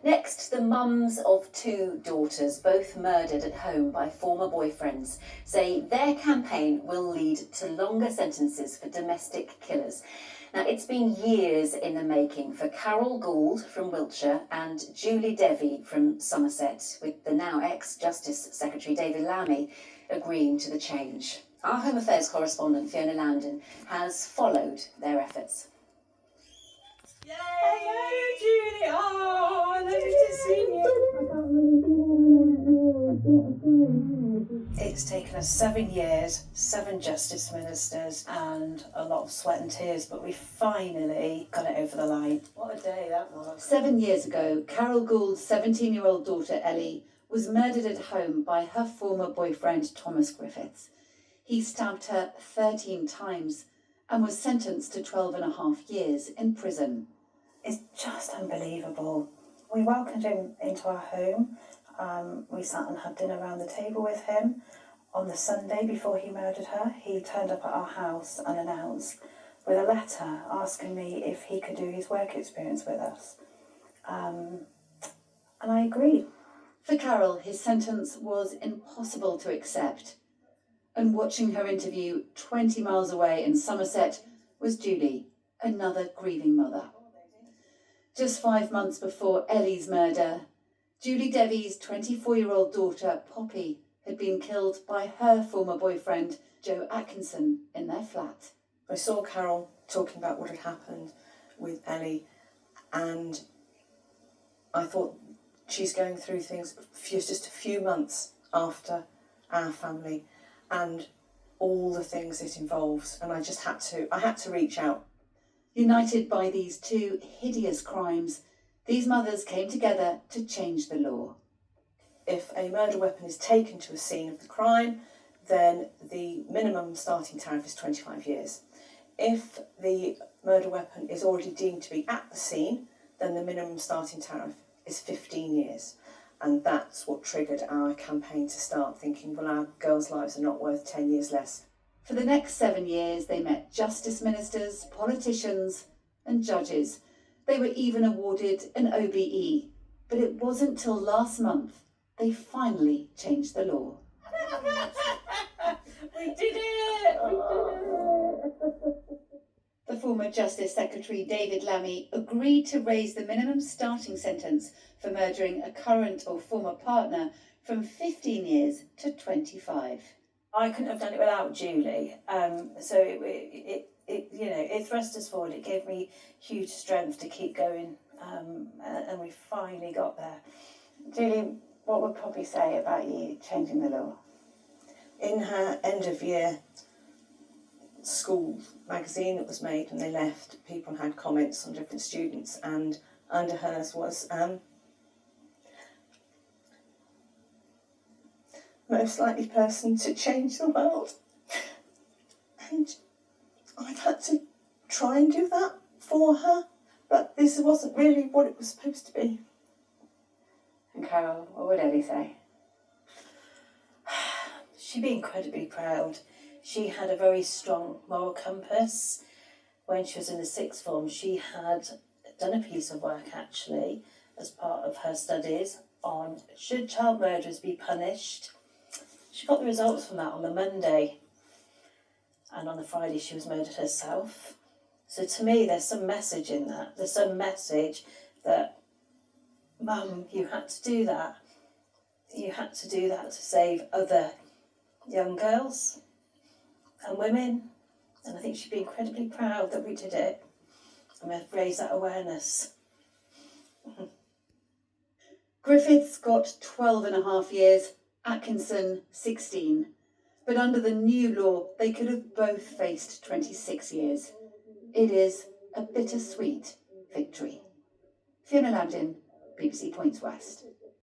Next, the mums of two daughters, both murdered at home by former boyfriends, say their campaign will lead to longer sentences for domestic killers. Now, it's been years in the making for Carole Gould from Wiltshire and Julie Devey from Somerset, with the now ex-Justice Secretary David Lammy agreeing to the change. Our Home Affairs correspondent Fiona Landon has followed their efforts. Yay! Hello, Julie! Oh, lovely to see you. It's taken us 7 years, 7 justice ministers, and a lot of sweat and tears, but we finally got it over the line. What a day that was. 7 years ago, Carole Gould's 17-year-old daughter, Ellie, was murdered at home by her former boyfriend, Thomas Griffiths. He stabbed her 13 times and was sentenced to 12.5 years in prison. It's just unbelievable. We welcomed him into our home. We sat and had dinner around the table with him. On the Sunday before he murdered her, he turned up at our house unannounced with a letter asking me if he could do his work experience with us. And I agreed. For Carole, his sentence was impossible to accept. And watching her interview 20 miles away in Somerset was Julie, another grieving mother. Just 5 months before Ellie's murder, Julie Devey's 24-year-old daughter, Poppy, had been killed by her former boyfriend, Joe Atkinson, in their flat. I saw Carole talking about what had happened with Ellie, and I thought she's going through things just a few months after our family and all the things it involves, and I had to reach out. United by these two hideous crimes, these mothers came together to change the law. If a murder weapon is taken to a scene of the crime, then the minimum starting tariff is 25 years. If the murder weapon is already deemed to be at the scene, then the minimum starting tariff is 15 years. And that's what triggered our campaign to start thinking, well, our girls' lives are not worth 10 years less. For the next 7 years, they met justice ministers, politicians and judges. They were even awarded an OBE. But it wasn't till last month they finally changed the law. We did it! The former Justice Secretary David Lammy agreed to raise the minimum starting sentence for murdering a current or former partner from 15 years to 25. I couldn't have done it without Julie. So it thrust us forward. It gave me huge strength to keep going, and we finally got there. Julie, what would Poppy say about you changing the law? In her end of year school magazine that was made when they left, people had comments on different students, and under hers was most likely person to change the world. And I've had to try and do that for her, but this wasn't really what it was supposed to be. And Carole, what would Ellie say? She'd be incredibly proud. She had a very strong moral compass. When she was in the sixth form, she had done a piece of work, actually, as part of her studies on should child murderers be punished. She got the results from that on the Monday, and on the Friday she was murdered herself. So to me, there's some message in that. There's some message that, Mum, you had to do that. You had to do that to save other young girls and women. And I think she'd be incredibly proud that we did it and we've raised that awareness. Griffiths got 12.5 years, Atkinson 16. But under the new law, they could have both faced 26 years. It is a bittersweet victory. Fiona Landon, BBC Points West.